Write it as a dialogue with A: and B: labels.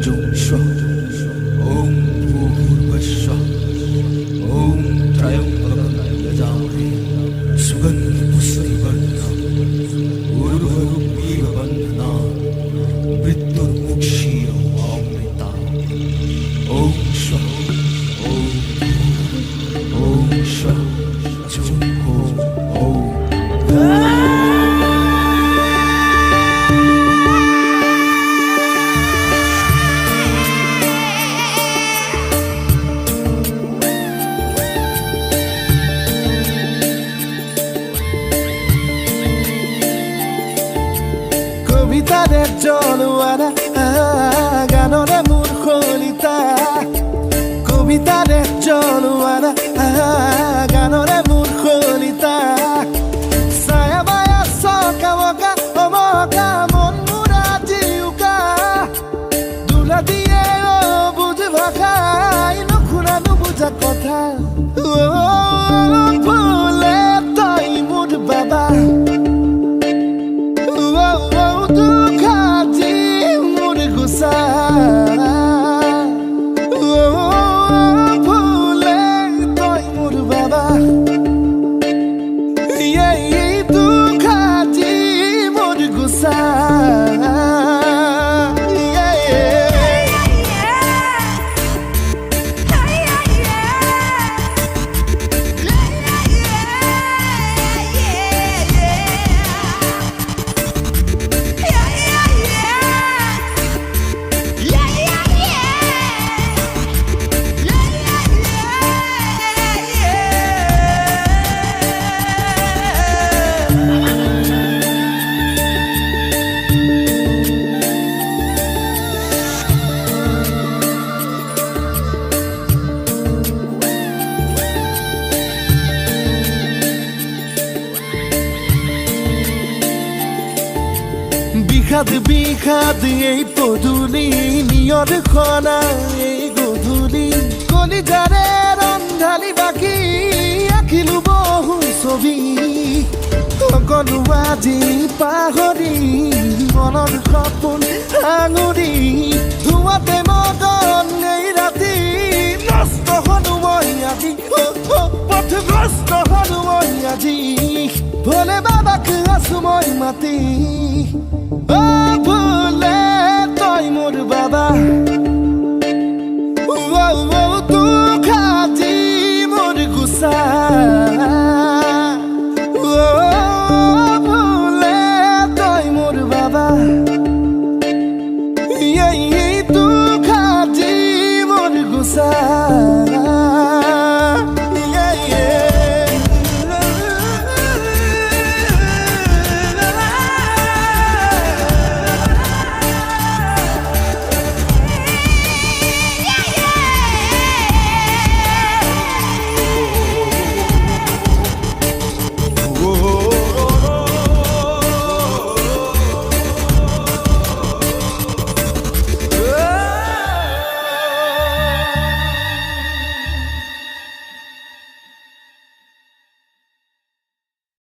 A: Jung স্বাহ ওম ভূর্ভুবস্বঃ ওম ত্রয়ম্বকং যজামহে সুগন্ধি পুষ্টিবর্ধনং উর্বরূপিব বন্ধনাৎ মৃত্যুর্মুক্ষীয়মামৃতাৎ ওম স্বাহ ওম স্বাহ Jung ওম কবিতারে জলওয়ারা গানরে মূর্খলিতা কবিতারে জলওয়ারা গানরে মূর্খলিতা ছায়া মায়া সকা মকা অমকা মন মুরা জিউকা দুলা দিয়ে ও বুঝ ভাষাই নুখুরা নুবুঝা কথা ভুলে তাই মোর বাবা ভুলে তই মোর বাবা দুখাজি মোর গুসা বিষাদ বিষাদ এই পদূলি নিয়ৰ খনা এই গধূলি কলিজাৰে ৰন্ধালি বাকী আঁকিলো বহু ছবি সকলো আজি পাহৰি মনৰ সপোন আঙুৰি ধোঁৱাতে মগন এই ৰাতি নষ্ট হলো মই আজি পথগ্ৰস্ত হলো মই আজি ভোলে বাবাক আছো মই মাতি